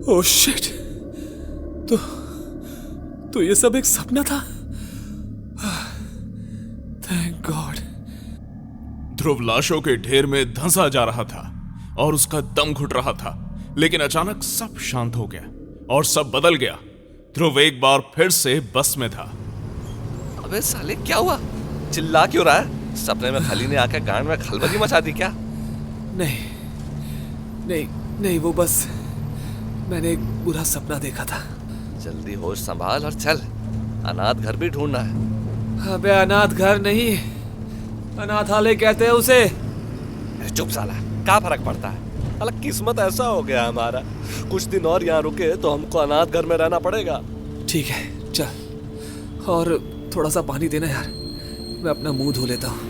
Oh shit, तो ये सब एक सपना था। Thank God. ध्रुव लाशों के ढेर में धंसा जा रहा था और उसका दम घुट रहा था, लेकिन अचानक सब शांत हो गया और सब बदल गया। ध्रुव एक बार फिर से बस में था। अबे साले क्या हुआ? चिल्ला क्यों रहा है? सपने में खली ने आकर गांड में खलबली मचा दी क्या? नहीं नहीं नहीं, वो बस मैंने एक बुरा सपना देखा था। जल्दी होश संभाल और चल, अनाथ घर भी ढूंढना है। अबे अनाथ घर नहीं, अनाथालय कहते हैं उसे। चुप साला, क्या फर्क पड़ता है? अलग किस्मत ऐसा हो गया हमारा, कुछ दिन और यहाँ रुके तो हमको अनाथ घर में रहना पड़ेगा। ठीक है चल, और थोड़ा सा पानी देना यार, मैं अपना मुंह धो लेता हूँ।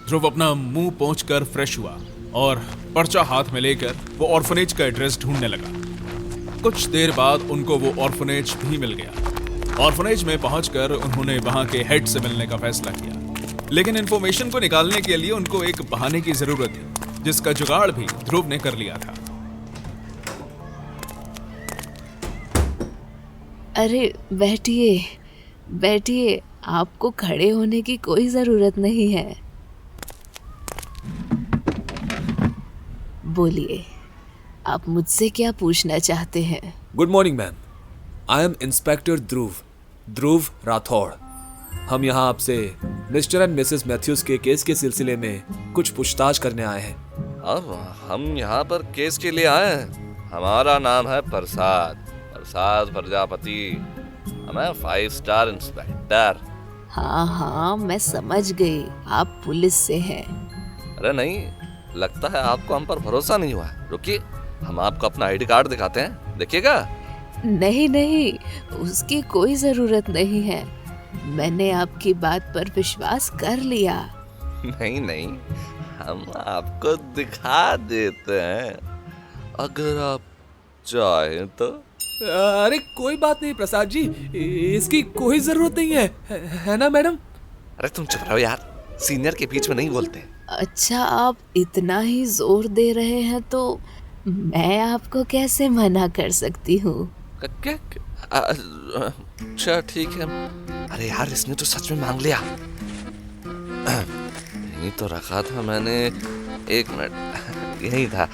ध्रुव अपना मुंह पोंछकर फ्रेश हुआ और पर्चा हाथ में लेकर वो ऑर्फनेज का एड्रेस ढूंढने लगा। कुछ देर बाद उनको वो ऑर्फनेज भी मिल गया। ऑर्फनेज में पहुंचकर उन्होंने वहां के हेड से मिलने का फैसला किया, लेकिन इन्फॉर्मेशन को निकालने के लिए उनको एक बहाने की जरूरत थी, जिसका जुगाड़ भी ध्रुव ने कर लिया था। अरे बैठिए बैठिए, आपको खड़े होने की कोई जरूरत नहीं है। बोलिए, आप मुझसे क्या पूछना चाहते हैं? Good morning ma'am, I am inspector Dhruv Rathore. हम यहाँ आपसे मिस्टर एंड मिसेस मैथ्यूज के केस के सिलसिले में कुछ पूछताछ करने आए हैं। अब हम यहाँ पर केस के लिए आए हैं। हमारा नाम है प्रसाद प्रजापति। हमें 5 स्टार इंस्पेक्टर। हाँ मैं समझ गई, आप पुलिस से हैं। अरे नहीं, लगता है आपको हम पर भरोसा नहीं हुआ। रुकिए, हम आपको अपना आईडी कार्ड दिखाते हैं, देखिएगा। नहीं, उसकी कोई जरूरत नहीं है। मैंने आपकी बात पर विश्वास कर लिया। नहीं, हम आपको दिखा देते हैं, अगर आप चाहें तो। अरे कोई बात नहीं प्रसाद जी, इसकी कोई जरूरत नहीं है ना मैडम? अरे तुम चुप रहो यार, सीनियर के बीच में नहीं बोलते। अच्छा, आप इतना ही जोर दे रहे हैं तो मैं आपको कैसे मना कर सकती हूँ? क्या? अच्छा ठीक है। अरे यार, इसने तो सच में मांग लिया। यही तो रखा था मैंने, 1 मिनट, यही था।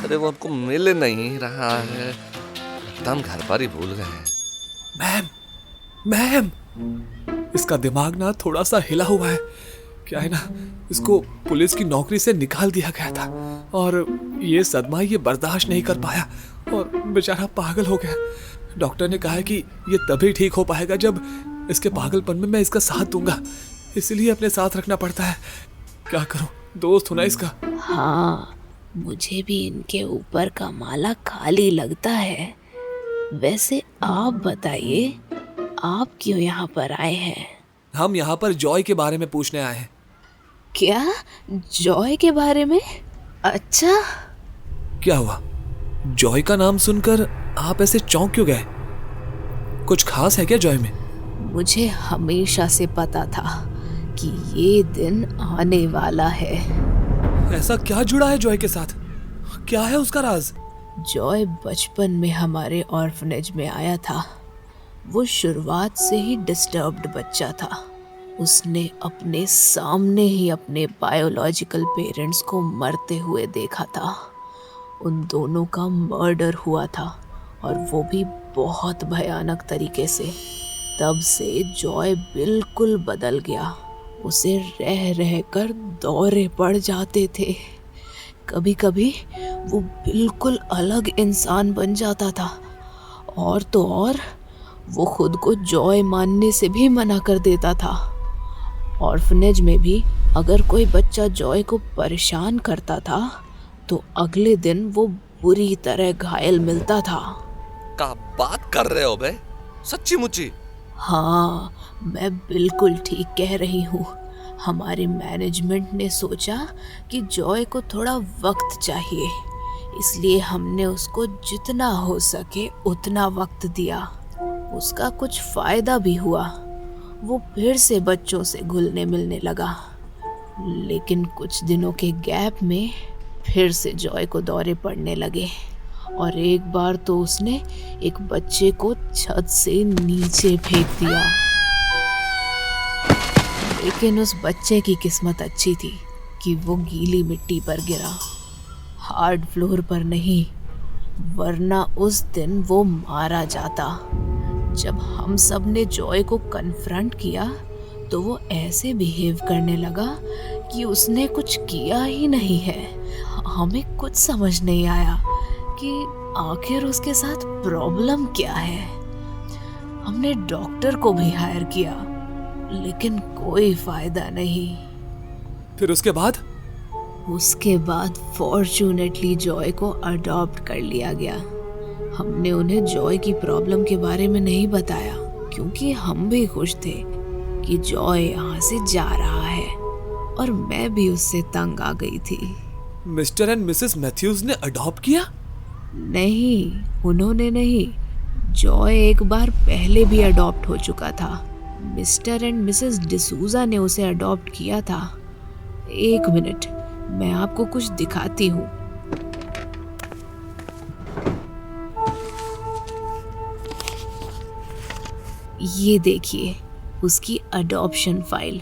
अरे वो हमको मिल नहीं रहा है, एकदम घर पर ही भूल गए। मैम, इसका दिमाग ना थोड़ा सा हिला हुआ है। क्या है ना, इसको पुलिस की नौकरी से निकाल दिया गया था और ये सदमा ये बर्दाश्त नहीं कर पाया और बेचारा पागल हो गया। डॉक्टर ने कहा है कि ये तभी ठीक हो पाएगा जब इसके पागलपन में मैं इसका साथ दूंगा, इसलिए अपने साथ रखना पड़ता है। क्या करूं, दोस्त हूं ना इसका। हाँ, मुझे भी इनके ऊपर का माला खाली लगता है। वैसे आप बताइए, आप क्यों यहाँ पर आए हैं? हम यहाँ पर जॉय के बारे में पूछने आए हैं। क्या? जॉय के बारे में? अच्छा, क्या हुआ? जॉय का नाम सुनकर आप ऐसे चौंक क्यों गए? कुछ खास है क्या जॉय में? मुझे हमेशा से पता था कि ये दिन आने वाला है। ऐसा क्या जुड़ा है जॉय के साथ? क्या है उसका राज? जॉय बचपन में हमारे ऑर्फनेज में आया था। वो शुरुआत से ही डिस्टर्ब्ड बच्चा था। उसने अपने सामने ही अपने बायोलॉजिकल पेरेंट्स को मरते हुए देखा था। उन दोनों का मर्डर हुआ था और वो भी बहुत भयानक तरीके से। तब से जॉय बिल्कुल बदल गया। उसे रह रह कर दौरे पड़ जाते थे। कभी कभी वो बिल्कुल अलग इंसान बन जाता था, और तो और वो खुद को जॉय मानने से भी मना कर देता था। ऑर्फनेज में भी अगर कोई बच्चा जॉय को परेशान करता था तो अगले दिन वो बुरी तरह घायल मिलता था। क्या बात कर रहे हो बे? सच्ची मुच्ची? हाँ, मैं बिल्कुल ठीक कह रही हूँ। हमारे मैनेजमेंट ने सोचा कि जॉय को थोड़ा वक्त चाहिए, इसलिए हमने उसको जितना हो सके उतना वक्त दिया। उसका कुछ फायदा भी हुआ, वो फिर से बच्चों से घुलने मिलने लगा। लेकिन कुछ दिनों के गैप में फिर से जॉय को दौरे पड़ने लगे और एक बार तो उसने एक बच्चे को छत से नीचे फेंक दिया। लेकिन उस बच्चे की किस्मत अच्छी थी कि वो गीली मिट्टी पर गिरा, हार्ड फ्लोर पर नहीं, वरना उस दिन वो मारा जाता। जब हम सब ने जॉय को कन्फ्रंट किया तो वो ऐसे बिहेव करने लगा कि उसने कुछ किया ही नहीं है। हमें कुछ समझ नहीं आया कि आखिर उसके साथ प्रॉब्लम क्या है। हमने डॉक्टर को भी हायर किया, लेकिन कोई फायदा नहीं। फिर उसके बाद फॉर्चूनेटली जॉय को अडॉप्ट कर लिया गया। हमने उन्हें जॉय की प्रॉब्लम के बारे में नहीं बताया, क्योंकि हम भी खुश थे कि जॉय यहाँ से जा रहा है, और मैं भी उससे तंग आ गई थी। मिस्टर एंड मिसेस मैथ्यूज ने अडॉप्ट किया? नहीं, उन्होंने नहीं। जॉय एक बार पहले भी अडॉप्ट हो चुका था। मिस्टर एंड मिसेस डिसूजा ने उसे अडॉप्ट किया था। एक मिनट, मैं आपको कुछ दिखाती हूँ। ये देखिए, उसकी अडॉप्शन फाइल।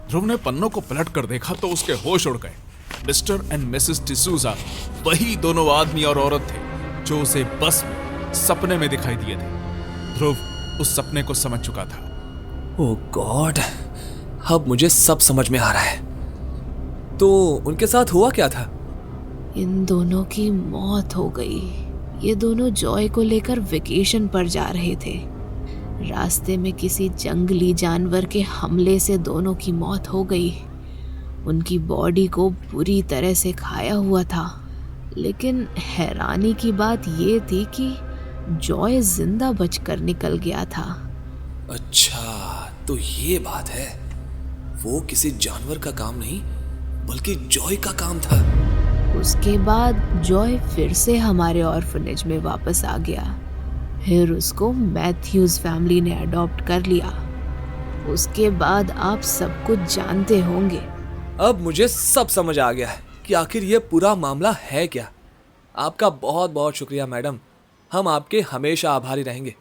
ध्रुव ने पन्नों को पलट कर देखा तो उसके होश उड़ गए। मिस्टर एंड मिसेस डिसूजा वही दोनों आदमी और औरत थे जो उसे बस में सपने में दिखाई दिए थे। ध्रुव उस सपने को समझ चुका था। ओह गॉड, अब मुझे सब समझ में आ रहा है। तो उनके साथ हुआ क्या था? इन दोनों की मौत हो गई। ये दोनों जॉय को लेकर वेकेशन पर जा रहे थे। रास्ते में किसी जंगली जानवर के हमले से दोनों की मौत हो गई। उनकी बॉडी को बुरी तरह से खाया हुआ था, लेकिन हैरानी की बात ये थी कि जॉय जिंदा बचकर निकल गया था। अच्छा, तो ये बात है। वो किसी जानवर का काम नहीं, बल्कि जॉय का काम था। उसके बाद जॉय फिर से हमारे ऑर्फनेज में वापस आ गया। फिर उसको मैथ्यूज फैमिली ने अडॉप्ट कर लिया। उसके बाद आप सब कुछ जानते होंगे। अब मुझे सब समझ आ गया है कि आखिर ये पूरा मामला है क्या। आपका बहुत बहुत शुक्रिया मैडम, हम आपके हमेशा आभारी रहेंगे।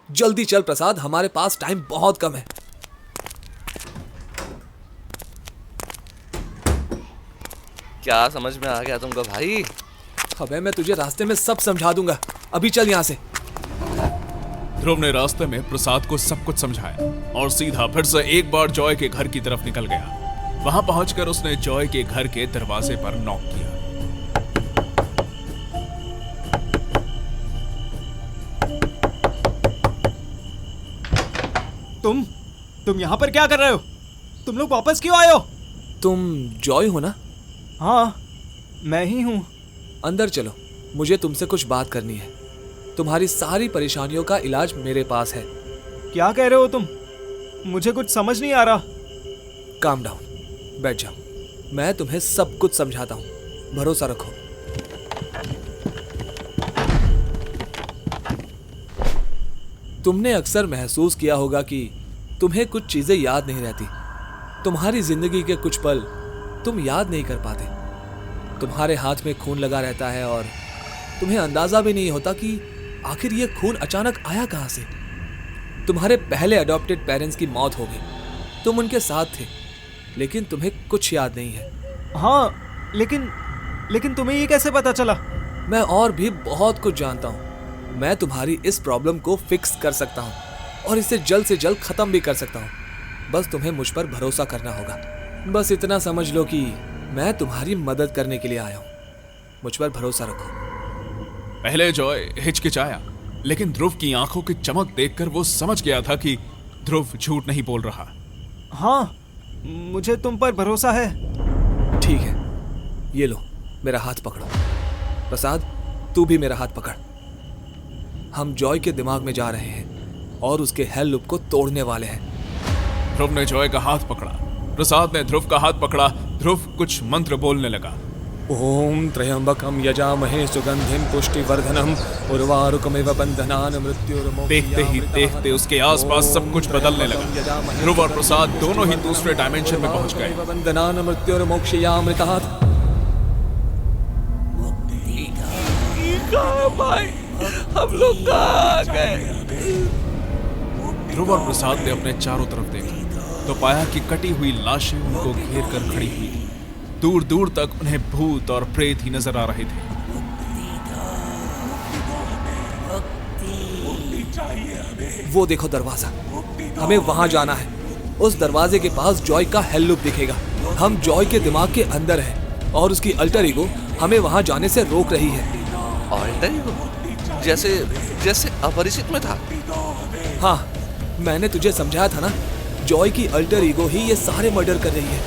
जल्दी चल प्रसाद, हमारे पास टाइम बहुत कम है। क्या समझ में आ गया तुमको भाई? अबे मैं तुझे रास्ते में सब समझा दूंगा, अभी चल यहाँ से। ध्रुव ने रास्ते में प्रसाद को सब कुछ समझाया और सीधा फिर से एक बार जॉय के घर की तरफ निकल गया। वहां पहुंचकर उसने जॉय के घर के दरवाजे पर नॉक किया। तुम यहाँ पर क्या कर रहे हो? तुम लोग वापस क्यों आए हो? तुम जॉय हो ना? हाँ, मैं ही हूँ। अंदर चलो, मुझे तुमसे कुछ बात करनी है। तुम्हारी सारी परेशानियों का इलाज मेरे पास है। क्या कह रहे हो तुम? मुझे कुछ समझ नहीं आ रहा। काम डाउन, बैठ जाओ, मैं तुम्हें सब कुछ समझाता हूँ, भरोसा रखो। तुमने अक्सर महसूस किया होगा कि तुम्हें कुछ चीजें याद नहीं रहती। तुम्हारी जिंदगी के कुछ पल तुम याद नहीं कर पाते। तुम्हारे हाथ में खून लगा रहता है और तुम्हें अंदाजा भी नहीं होता कि आखिर ये खून अचानक आया कहाँ से। तुम्हारे पहले अडॉप्टेड पेरेंट्स की मौत हो गई। तुम उनके साथ थे, लेकिन तुम्हें कुछ याद नहीं है। हाँ, लेकिन तुम्हें ये कैसे पता चला? मैं और भी बहुत कुछ जानता हूँ। मैं तुम्हारी इस प्रॉब्लम को फिक्स कर सकता हूँ और इसे जल्द से जल्द खत्म भी कर सकता हूँ। बस तुम्हें मुझ पर भरोसा करना होगा। बस इतना समझ लो कि मैं तुम्हारी मदद करने के लिए आया हूँ। मुझ पर भरोसा रखो। पहले जॉय हिचकिचाया, लेकिन ध्रुव की आंखों की चमक देखकर वो समझ गया था कि ध्रुव झूठ नहीं बोल रहा। हाँ, मुझे तुम पर भरोसा है। ठीक है, ये लो, मेरा हाथ पकड़ो। प्रसाद, तू भी मेरा हाथ पकड़। हम जॉय के दिमाग में जा रहे हैं। और उसके हेल लूप को तोड़ने वाले हैं। ध्रुव ने जॉय का हाथ पकड़ा। प्रसाद ने ध्रुव का हाथ पकड़ा। ध्रुव कुछ मंत्र बोलने लगा। ओम त्र्यंबकम यजामहे सुगंधिम पुष्टिवर्धनम उर्वारुकमिव बंधनान मृत्युर्मोक्षयामृताः। देखते ही देखते उसके आसपास सब कुछ बदलने लगा। ध्रुव और प्रसाद दोनों ही दूसरे डायमेंशन में पहुंच गए। बंधनान मृत्युर्मोक्षयामृताः। भाई हम लोग कहाँ गए? ध्रुव और प्रसाद ने अपने चारों तरफ देखा तो पाया कि कटी हुई लाशें उनको घेर कर खड़ी हुई थी। दूर दूर तक उन्हें भूत और प्रेत ही नजर आ रहे थे। वो देखो दरवाजा, हमें वहां जाना है। उस दरवाजे के पास जॉय का हेल लूप दिखेगा। हम जॉय के दिमाग के अंदर हैं और उसकी अल्टर ईगो हमें वहां जाने से रोक रही है। Alter ego? जैसे अपरिचित में था। हाँ, मैंने तुझे समझाया था ना, जॉय की अल्टर ईगो ही ये सारे मर्डर कर रही है,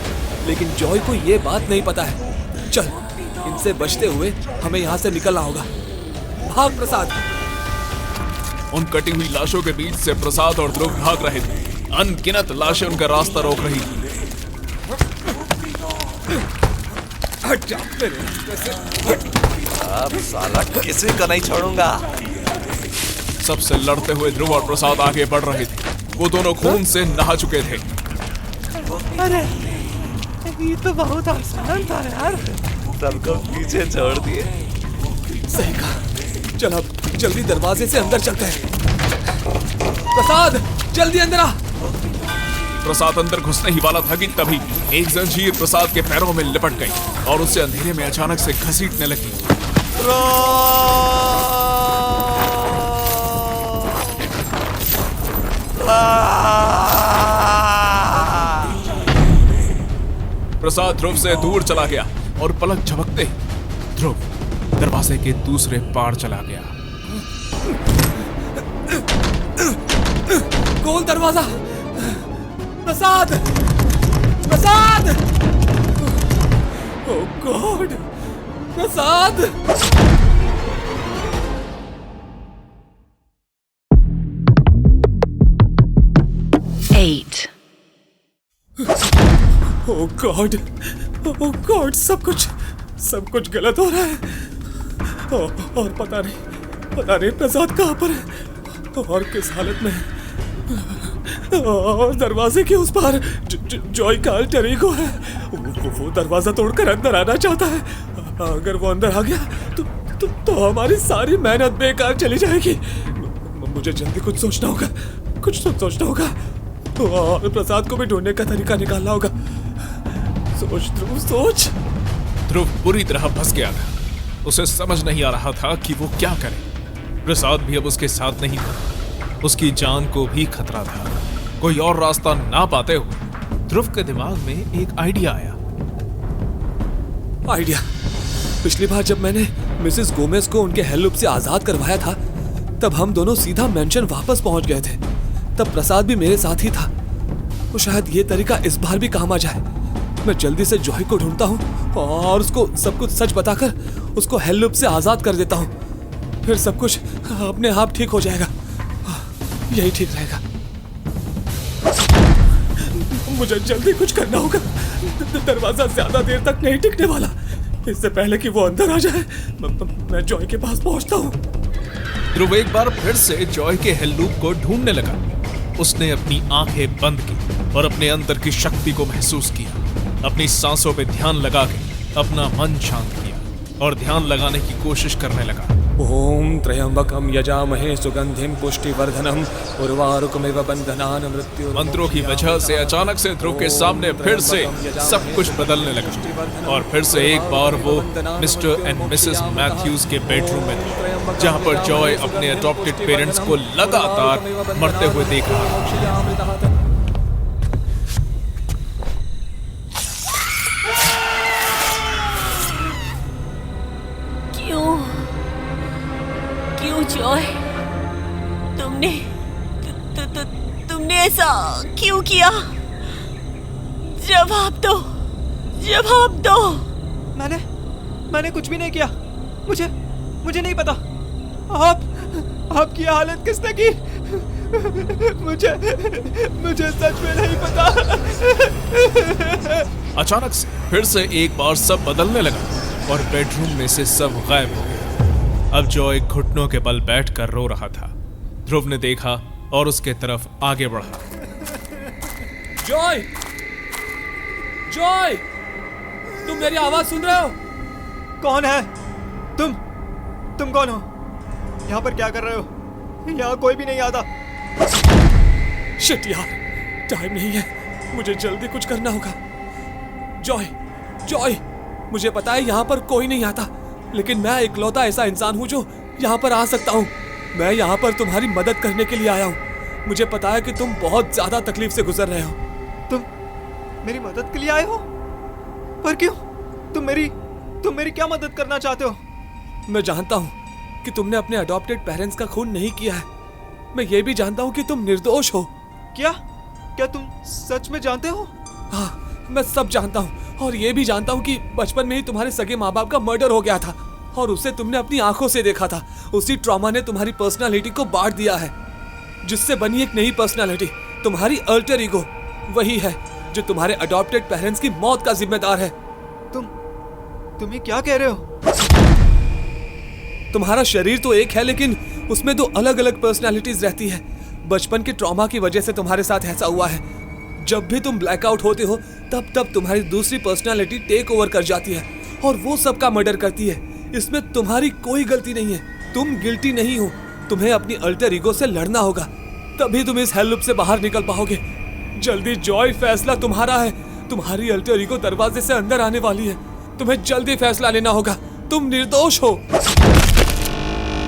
लेकिन जॉय को ये बात नहीं पता है। चल, इनसे बचते हुए हमें यहाँ से निकलना होगा। भाग प्रसाद। उन कटी हुई लाशों के बीच से प्रसाद और ध्रुव भाग रहे थे। अनगिनत लाशें उनका रास्ता रोक रही थी। हट जा मेरे रास्ते से। अब साला किसी का नहीं छोड़ूंगा। सबसे लड़ते हुए ध्रुव और प्रसाद आगे बढ़ रहे थे। वो दोनों खून से नहा चुके थे। अरे ये तो बहुत आसान था यार। सबको पीछे छोड़ दिए। सही कहा। चल अब जल्दी दरवाजे से अंदर चलते हैं। प्रसाद जल्दी अंदर आ। प्रसाद अंदर घुसने ही वाला था कि तभी एक जंजीर प्रसाद के पैरों में लिपट गई और उसे अंधेरे में अचानक से घसीटने लगी। प्रसाद ध्रुव से दूर चला गया और पलक झपकते ध्रुव दरवाजे के दूसरे पार चला गया। खोल दरवाजा। प्रसाद, प्रसाद। ओह गॉड, प्रसाद। ओह गॉड, सब कुछ गलत हो रहा है। और पता नहीं प्रसाद कहाँ पर है और किस हालत में है। और दरवाजे के उस पार जॉय का अल्टर ईगो है। वो दरवाजा तोड़कर अंदर आना चाहता है। अगर वो अंदर आ गया तो हमारी सारी मेहनत बेकार चली जाएगी। मुझे जल्दी कुछ सोचना होगा और प्रसाद को भी ढूंढने का तरीका निकालना होगा। सोच ध्रुव, सोच। ध्रुव पूरी तरह फंस गया था। उसे समझ नहीं आ रहा था कि वो क्या करे। प्रसाद भी अब उसके साथ नहीं था। उसकी जान को भी खतरा था। कोई और रास्ता ना पाते हुए ध्रुव के दिमाग में एक आइडिया आया। पिछली बार जब मैंने मिसेस गोमेज को उनके हेल लूप से आजाद करवाया था, तब हम दोनों सीधा मेंशन वापस पहुंच गए थे। तब प्रसाद भी मेरे साथ ही था। तो शायद ये तरीका इस बार भी काम आ जाए। मैं जल्दी से जॉय को ढूंढता हूँ और उसको सब कुछ सच बताकर उसको हेल लूप से आजाद कर देता हूँ। फिर सब कुछ अपने आप ठीक हो जाएगा। यही ठीक रहेगा। मुझे जल्दी कुछ करना होगा। दरवाजा ज्यादा देर तक नहीं टिकने वाला। इससे पहले कि वो अंदर आ जाए मैं जॉय के पास पहुंचता हूँ। ध्रुव एक बार फिर से जॉय के हेल लूप को ढूंढने लगा। उसने अपनी आंखें बंद की और अपने अंदर की शक्ति को महसूस किया। अपनी सांसों पे ध्यान लगा के अपना मन शांत किया और ध्यान लगाने की कोशिश करने लगा। ओम त्र्यंबकम यजामहे सुगंधिम पुष्टिवर्धनम उर्वारुकमिव बंधनान मृत्यु। मंत्रों की वजह से अचानक से ध्रुव के सामने फिर से सब कुछ बदलने लगा और फिर से एक बार वो मिस्टर एंड मिसेस मैथ्यूज के बेडरूम में थे, जहां पर जॉय अपने अडॉप्टेड पेरेंट्स को लगातार मरते हुए देख रहा था। क्यों जॉय, तुमने ऐसा क्यों किया? जवाब दो। मैंने कुछ भी नहीं किया। मुझे नहीं पता। आपकी हालत किसने की? मुझे सच में नहीं पता। अचानक से फिर से एक बार सब बदलने लगा और बेडरूम में से सब गायब हो गया। अब जॉय घुटनों के बल बैठकर रो रहा था। ध्रुव ने देखा और उसके तरफ आगे बढ़ा। जॉय, जॉय, तुम मेरी आवाज सुन रहे हो? कौन है तुम कौन हो? यहाँ पर क्या कर रहे हो? यहाँ कोई भी नहीं आता। शिट यार, टाइम नहीं है, मुझे जल्दी कुछ करना होगा। जॉय, जॉय, मुझे पता है यहाँ पर कोई नहीं आता, लेकिन मैं इकलौता ऐसा इंसान हूँ जो यहाँ पर आ सकता हूँ। मैं यहाँ पर तुम्हारी मदद करने के लिए आया हूँ। मुझे पता है कि तुम बहुत ज्यादा तकलीफ से गुजर रहे हो। तुम मेरी मदद के लिए आए हो? पर क्यों? तुम मेरी क्या मदद करना चाहते हो? मैं जानता हूँ कि तुमने अपने अडॉप्टेड पेरेंट्स का खून नहीं किया है। मैं ये भी जानता हूँ कि तुम निर्दोष हो। क्या तुम सच में जानते हो? हाँ, मैं सब जानता हूँ, और ये भी जानता हूँ कि बचपन में ही तुम्हारे सगे माँ बाप का मर्डर हो गया था और उसे तुमने अपनी आंखों से देखा था। उसी ट्रॉमा ने तुम्हारी पर्सनालिटी को बांट दिया है, जिससे बनी एक नई पर्सनालिटी, तुम्हारी अल्टर ईगो। वही है जो तुम्हारे अडॉप्टेड पेरेंट्स की मौत का जिम्मेदार है। तुम ये क्या कह रहे हो? तुम्हारा शरीर तो एक है, लेकिन उसमें दो अलग अलग पर्सनालिटीज रहती है। बचपन के ट्रॉमा की वजह से तुम्हारे साथ ऐसा हुआ है। जब भी तुम ब्लैकआउट होते हो तब तुम्हारी दूसरी पर्सनालिटी टेक ओवर कर जाती है और वो सबका मर्डर करती है। इसमें तुम्हारी कोई गलती नहीं है, तुम गिल्टी नहीं हो। तुम्हें अपनी अल्टर ईगो से लड़ना होगा, तभी तुम इस हेल लूप से बाहर निकल पाओगे। जल्दी जॉय, फैसला तुम्हारा है। तुम्हारी अल्टर ईगो दरवाजे से अंदर आने वाली है। तुम्हें जल्दी फैसला लेना होगा। तुम निर्दोष हो।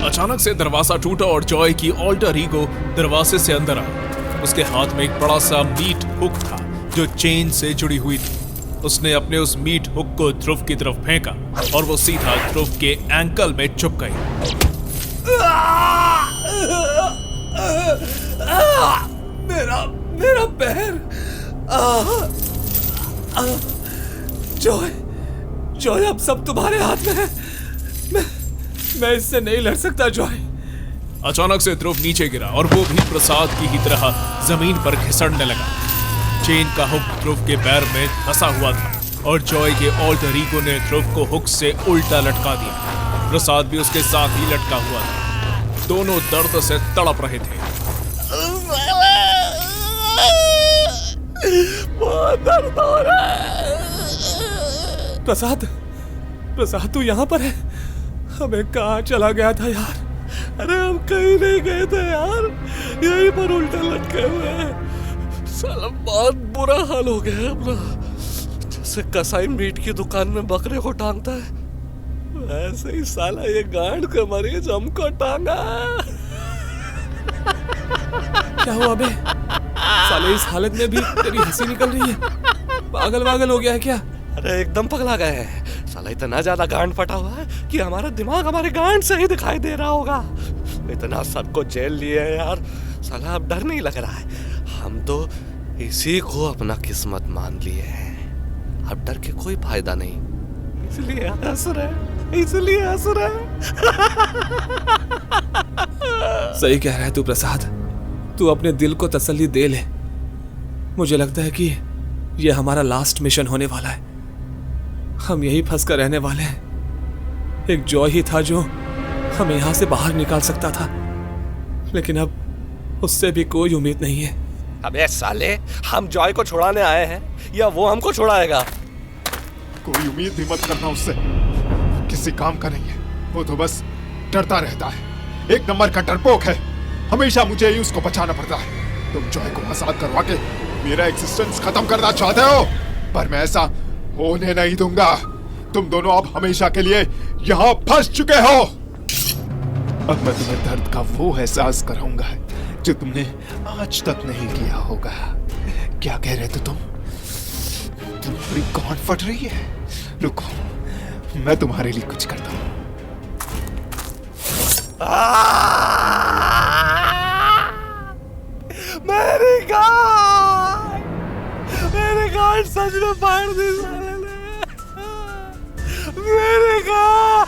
अचानक से दरवाजा टूटा और जॉय की ऑल्टर ईगो दरवाजे से अंदर आ। उसके हाथ में एक बड़ा सा मीट हुक था जो चेन से जुड़ी हुई थी। उसने अपने उस मीट हुक को ध्रुव की तरफ फेंका और वो सीधा ध्रुव के एंकल में चुभ गई। मेरा पैर। जॉय, अब सब तुम्हारे हाथ में है। मैं इससे नहीं लड़ सकता जॉय। अचानक से ध्रुव नीचे गिरा और वो भी प्रसाद की ही तरह जमीन पर घिसड़ने लगा। चेन का हुक ध्रुव के पैर में फंसा हुआ था और जॉय के ऑल्टर ईगो ने ध्रुव को हुक से उल्टा लटका दिया। प्रसाद भी उसके साथ ही लटका हुआ था। दोनों दर्द से तड़प रहे थे। बहुत दर्द हो रहा है। प्रसाद, तू यहाँ पर है? हमें कहाँ चला गया था यार? अरे हम कहीं नहीं गए थे यार, यहीं पर उल्टा लटके हुए हैं। साला बहुत बुरा हाल हो गया है अपना। जैसे कसाई मीट की दुकान में बकरे को टांगता है, वैसे ही साला ये गांड का मरीज हमको टांगा। क्या हुआ बे? साले इस हालत में भी तेरी हंसी निकल रही है। पागल हो गया है क्या? अरे एकदम पगला गए हैं। साला इतना ज्यादा गांड फटा हुआ है कि हमारा दिमाग हमारे गांड से ही दिखाई दे रहा होगा। इतना सबको जेल लिए है यार। साला अब डर नहीं लग रहा है। हम तो इसी को अपना किस्मत मान लिए हैं। अब डर के कोई फायदा नहीं, इसलिए हंस रहे। सही कह रहा है तू प्रसाद। तू अपने दिल को तसल्ली दे ले। मुझे लगता है कि ये हमारा लास्ट मिशन होने वाला है। हम यही फंस कर रहने वाले हैं। एक जॉय ही था जो हमें यहाँ से बाहर निकाल सकता था, लेकिन अब उससे भी कोई उम्मीद नहीं है। अबे साले, हम जॉय को छुड़ाने आए हैं या वो हमको छुड़ाएगा? कोई उम्मीद भी मत करना उससे, किसी काम का नहीं है। वो तो बस डरता रहता है, एक नंबर का डरपोक है। हमेशा मुझे ही उसको बचाना पड़ता है। तुम जॉय को आजाद करवा के मेरा एग्जिस्टेंस खत्म करना चाहते हो, पर मैं ऐसा होने नहीं दूंगा। तुम दोनों अब हमेशा के लिए यहाँ फंस चुके हो। अब मैं तुम्हें दर्द का वो एहसास कराऊंगा जो तुमने आज तक नहीं किया होगा। क्या कह रहे थे तुम? तुम्हारी गांड फट रही है? रुको, मैं तुम्हारे लिए कुछ करता हूँ। मेरे गांड सच में फाड़ दी साले ने। मेरे गांड।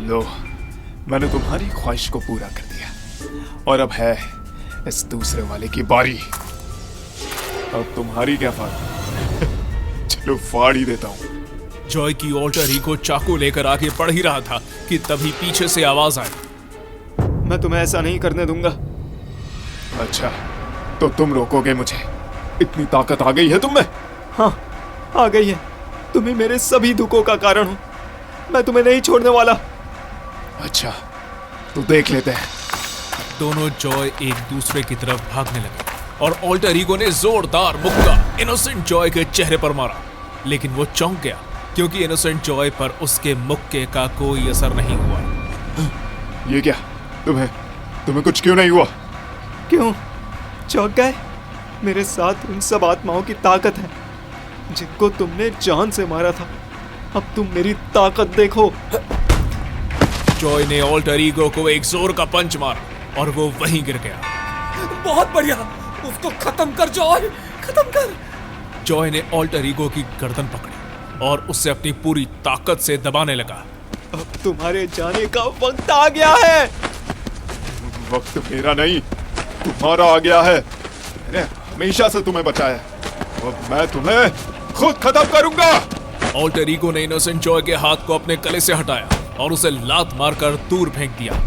लो, मैंने तुम्हारी ख्वाहिश को पूरा कर दिया और अब है इस दूसरे वाले की बारी। अब तुम्हारी क्या फाड़? चलो फाड़ ही देता हूँ। जॉय की ऑल्टर ईगो चाकू लेकर आगे बढ़ ही रहा था कि तभी पीछे से आवाज आई। मैं तुम्हें ऐसा नहीं करने दूंगा। अच्छा, तो तुम रोकोगे मुझे? इतनी ताकत आ गई है तुम में? हाँ, आ गई है। तुम ही मेरे सभी दुखों का कारण हो। मैं तुम्हें नहीं छोड़ने वाला। अच्छा, तो देख लेते हैं। दोनों जॉय एक दूसरे की तरफ भागने लगे और ऑल्टर ईगो ने जोरदार मुक्का इनोसेंट जॉय के चेहरे पर मारा, लेकिन वो चौंक गया क्योंकि इनोसेंट जॉय पर उसके मुक्के का कोई असर नहीं हुआ। ये क्या? तुम्हें कुछ क्यों नहीं हुआ? क्यों चौंक गए? मेरे साथ उन सब आत्माओं की ताकत है जिनको तुमने जान से मारा था। अब तुम मेरी ताकत देखो। जॉय ने ऑल्टर ईगो को एक जोर का पंच मारा और वो वहीं गिर गया। बहुत बढ़िया, उसको खत्म कर जॉय, खत्म कर। जॉय ने ऑल्टर ईगो की गर्दन पकड़ी और उसे अपनी पूरी ताकत से दबाने लगा। अब तुम्हारे जाने का वक्त आ गया है। वक्त मेरा नहीं, तुम्हारा आ गया है। मैंने हमेशा से तुम्हें बचाया है। अब मैं तुम्हें खुद खत्म करूंगा। ऑल्टर ईगो ने इनोसेंट जॉय के हाथ को अपने गले से हटाया और उसे लात मारकर दूर फेंक दिया।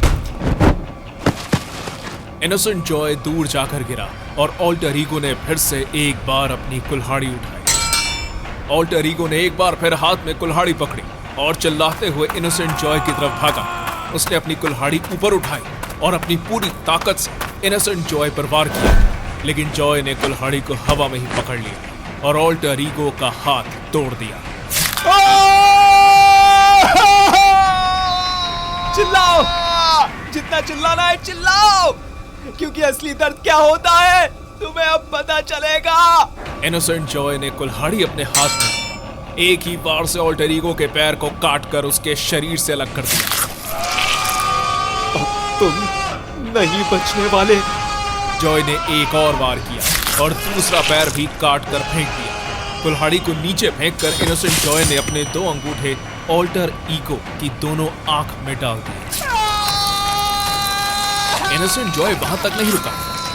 इनोसेंट जॉय दूर जाकर गिरा और ऑल्टर ईगो ने फिर से एक बार अपनी कुल्हाड़ी उठाई। ऑल्टर ईगो ने एक बार फिर हाथ में कुल्हाड़ी पकड़ी और चिल्लाते हुए इनोसेंट जॉय की तरफ भागा। उसने अपनी कुल्हाड़ी ऊपर उठाई और अपनी पूरी ताकत से इनोसेंट जॉय पर वार किया, लेकिन जॉय ने कुल्हाड़ी को हवा में ही पकड़ लिया और ऑल्टर ईगो का हाथ तोड़ दिया। चिल्लाओ, जितना चिल्लाना है चिल्लाओ, क्योंकि असली दर्द क्या होता है तुम्हें अब पता चलेगा। इनोसेंट जॉय ने कुल्हाड़ी अपने हाथ में एक ही बार से ऑल्टर ईगो के पैर को काटकर उसके शरीर से अलग कर दिया। तुम नहीं बचने वाले। जॉय ने एक और वार किया और दूसरा पैर भी काट कर फेंक दिया। कुल्हाड़ी को नीचे फेंककर इनोसेंट जॉय ने अपने 2 अंगूठे ऑल्टर ईगो की दोनों आंख में डाल दिए। इनोसेंट जॉय वहां तक नहीं रुका।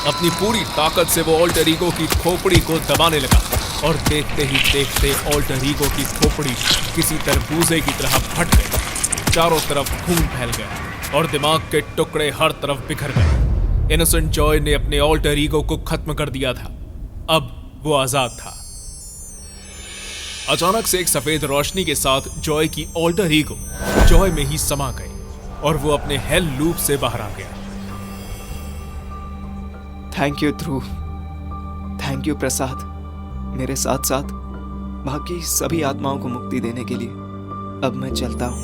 अपनी पूरी ताकत से वो ऑल्टर ईगो की खोपड़ी को दबाने लगा और देखते ही देखते ऑल्टर ईगो की खोपड़ी किसी तरबूजे की तरह फट गई। चारों तरफ खून फैल गया और दिमाग के टुकड़े हर तरफ बिखर गए। इनोसेंट जॉय ने अपने ऑल्टर ईगो को खत्म कर दिया था। अब वो आजाद था। अचानक से एक सफेद रोशनी के साथ जॉय की ऑल्टर ईगो जॉय में ही समा गई और वो अपने हेल लूप से बाहर आ गया। Thank you Dhruv, thank you Prasad, मेरे साथ साथ बाकी सभी आत्माओं को मुक्ति देने के लिए। अब मैं चलता हूँ।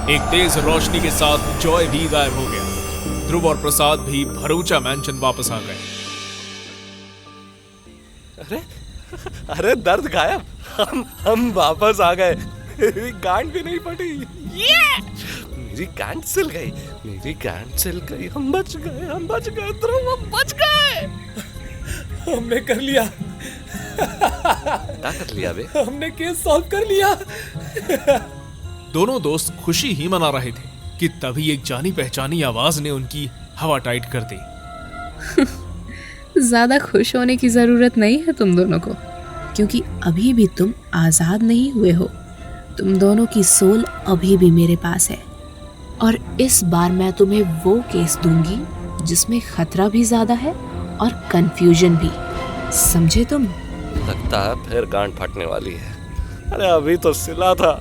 एक तेज रोशनी के साथ जॉय भी गायब हो गया। ध्रुव और प्रसाद भी भरूचा मैंशन वापस आ गए। अरे अरे दर्द गायब। हम वापस आ गए। मेरी गांड भी नहीं फटी। मेरी गांड सिल गई, मेरी गांड सिल गई। हम बच गए ध्रुव, हम बच गए। हमने कर लिया। क्या कर लिया बे? हमने केस सॉल्व कर लिया। दोनों दोस्त खुशी ही मना रहे थे कि तभी एक जानी पहचानी आवाज ने उनकी हवा टाइट कर दी। ज्यादा खुश होने की जरूरत नहीं है तुम दोनों को, क्योंकि अभी भी तुम आजाद नहीं हुए हो। तुम दोनों की सोल अभी भी मेरे पास है और इस बार मैं तुम्हें वो केस दूंगी जिसमें खतरा भी ज्यादा है और कंफ्यूजन भी। समझे तुम? लगता है फिर गांड फटने वाली है। अरे अभी तो सिला था।